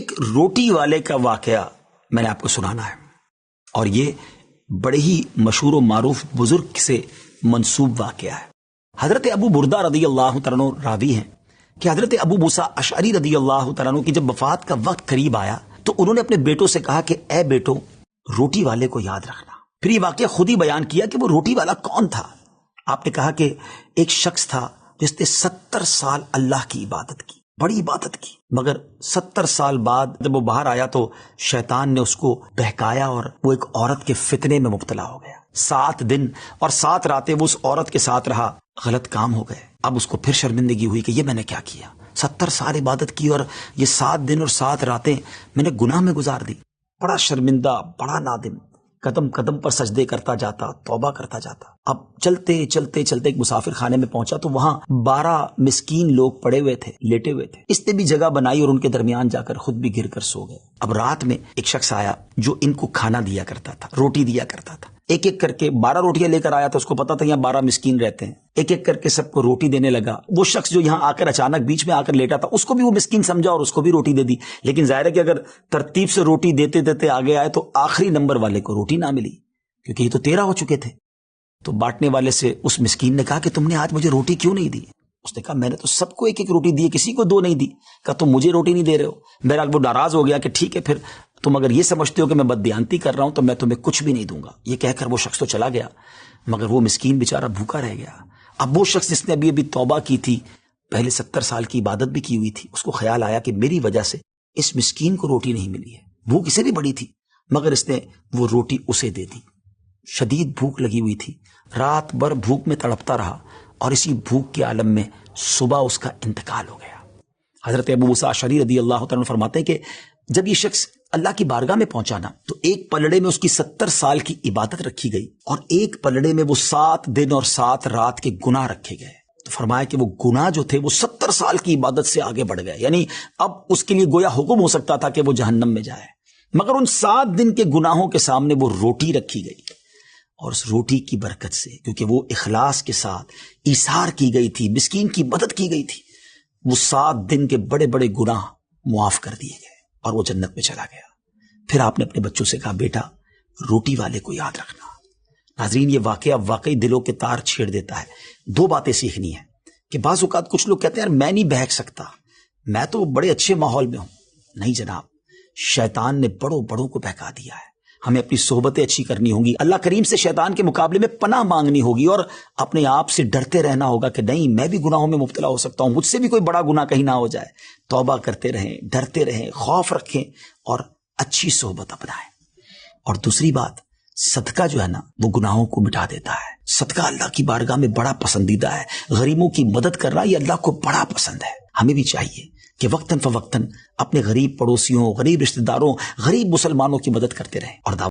ایک روٹی والے کا واقعہ میں نے آپ کو سنانا ہے، اور یہ بڑے ہی مشہور و معروف بزرگ سے منسوب واقعہ ہے۔ حضرت ابو بردہ رضی اللہ تعالیٰ عنہ راوی ہیں کہ حضرت ابو موسیٰ اشعری رضی اللہ تعالیٰ عنہ کی جب وفات کا وقت قریب آیا تو انہوں نے اپنے بیٹوں سے کہا کہ اے بیٹو، روٹی والے کو یاد رکھنا۔ پھر یہ واقعہ خود ہی بیان کیا کہ وہ روٹی والا کون تھا۔ آپ نے کہا کہ ایک شخص تھا جس نے 70 سال اللہ کی عبادت کی، بڑی عبادت کی، مگر 70 سال بعد جب وہ باہر آیا تو شیطان نے اس کو بہکایا اور وہ ایک عورت کے فتنے میں مبتلا ہو گیا۔ 7 دن اور 7 راتیں وہ اس عورت کے ساتھ رہا، غلط کام ہو گئے۔ اب اس کو پھر شرمندگی ہوئی کہ یہ میں نے کیا کیا، 70 سال عبادت کی اور یہ 7 دن اور 7 راتیں میں نے گناہ میں گزار دی۔ بڑا شرمندہ، بڑا نادم، قدم قدم پر سجدے کرتا جاتا، توبہ کرتا جاتا۔ اب چلتے چلتے چلتے ایک مسافر خانے میں پہنچا تو وہاں 12 مسکین لوگ پڑے ہوئے تھے، لیٹے ہوئے تھے۔ اس نے بھی جگہ بنائی اور ان کے درمیان جا کر خود بھی گر کر سو گئے۔ اب رات میں ایک شخص آیا جو ان کو کھانا دیا کرتا تھا، روٹی دیا کرتا تھا۔ ایک ایک کر کے 12 روٹیاں لے کر آیا تھا، اس کو پتا تھا یہاں 12 مسکین رہتے ہیں۔ ایک ایک کر کے سب کو روٹی دینے لگا۔ وہ شخص جو یہاں آ کر اچانک بیچ میں آ کر لیٹا تھا، اس کو بھی وہ مسکین سمجھا اور اس کو بھی روٹی دے دی۔ لیکن ظاہر ہے کہ اگر ترتیب سے روٹی دیتے دیتے آگے آئے تو آخری نمبر والے کو روٹی نہ ملی، کیونکہ یہ تو 13 ہو چکے تھے۔ تو بانٹنے والے سے اس مسکین نے کہا کہ تم نے آج مجھے روٹی کیوں نہیں دی؟ اس نے کہا میں نے تو سب کو ایک ایک روٹی دی، کسی کو 2 نہیں دی۔ کہا تم مجھے روٹی نہیں دے رہے ہو۔ بہرحال وہ ناراض ہو گیا کہ ٹھیک ہے، پھر تم اگر یہ سمجھتے ہو کہ میں بددیانتی کر رہا ہوں تو میں تمہیں کچھ بھی نہیں دوں گا۔ یہ کہہ کر وہ شخص تو چلا گیا، مگر وہ مسکین بیچارہ بھوکا رہ گیا۔ اب وہ شخص جس نے ابھی توبہ کی تھی، پہلے 70 سال کی عبادت بھی کی ہوئی تھی، اس کو خیال آیا کہ میری وجہ سے اس مسکین کو روٹی نہیں ملی ہے۔ بھوک اسے بھی بڑی تھی، مگر اس نے وہ روٹی اسے دے دی۔ شدید بھوک لگی ہوئی تھی، رات بھر بھوک میں تڑپتا رہا، اور اسی بھوک کے عالم میں صبح اس کا انتقال ہو گیا۔ حضرت ابو موسیٰ اشعری رضی اللہ تعالیٰ عنہ فرماتے ہیں کہ جب یہ شخص اللہ کی بارگاہ میں پہنچا نا تو ایک پلڑے میں اس کی 70 سال کی عبادت رکھی گئی، اور ایک پلڑے میں وہ 7 دن اور 7 رات کے گناہ رکھے گئے۔ تو فرمایا کہ وہ گناہ جو تھے وہ 70 سال کی عبادت سے آگے بڑھ گئے، یعنی اب اس کے لیے گویا حکم ہو سکتا تھا کہ وہ جہنم میں جائے، مگر ان 7 دن کے گناہوں کے سامنے وہ روٹی رکھی گئی، اور اس روٹی کی برکت سے، کیونکہ وہ اخلاص کے ساتھ ایثار کی گئی تھی، مسکین کی مدد کی گئی تھی، وہ 7 دن کے بڑے بڑے گناہ معاف کر دیے گئے اور وہ جنت میں چلا گیا۔ پھر آپ نے اپنے بچوں سے کہا بیٹا روٹی والے کو یاد رکھنا۔ ناظرین، یہ واقعہ واقعی دلوں کے تار چھیڑ دیتا ہے۔ 2 باتیں سیکھنی ہیں کہ بعض اوقات کچھ لوگ کہتے ہیں یار میں نہیں بہک سکتا، میں تو بڑے اچھے ماحول میں ہوں۔ نہیں جناب، شیطان نے بڑوں بڑوں کو بہکا دیا ہے۔ ہمیں اپنی صحبتیں اچھی کرنی ہوں گی، اللہ کریم سے شیطان کے مقابلے میں پناہ مانگنی ہوگی، اور اپنے آپ سے ڈرتے رہنا ہوگا کہ نہیں میں بھی گناہوں میں مبتلا ہو سکتا ہوں، مجھ سے بھی کوئی بڑا گناہ کہیں نہ ہو جائے۔ توبہ کرتے رہیں، ڈرتے رہیں، خوف رکھیں اور اچھی صحبت اپنائیں۔ اور دوسری بات، صدقہ جو ہے نا وہ گناہوں کو مٹا دیتا ہے۔ صدقہ اللہ کی بارگاہ میں بڑا پسندیدہ ہے۔ غریبوں کی مدد کرنا یہ اللہ کو بڑا پسند ہے۔ ہمیں بھی چاہیے کہ وقتاً فوقتاً اپنے غریب پڑوسیوں، غریب رشتہ داروں، غریب مسلمانوں کی مدد کرتے رہیں اور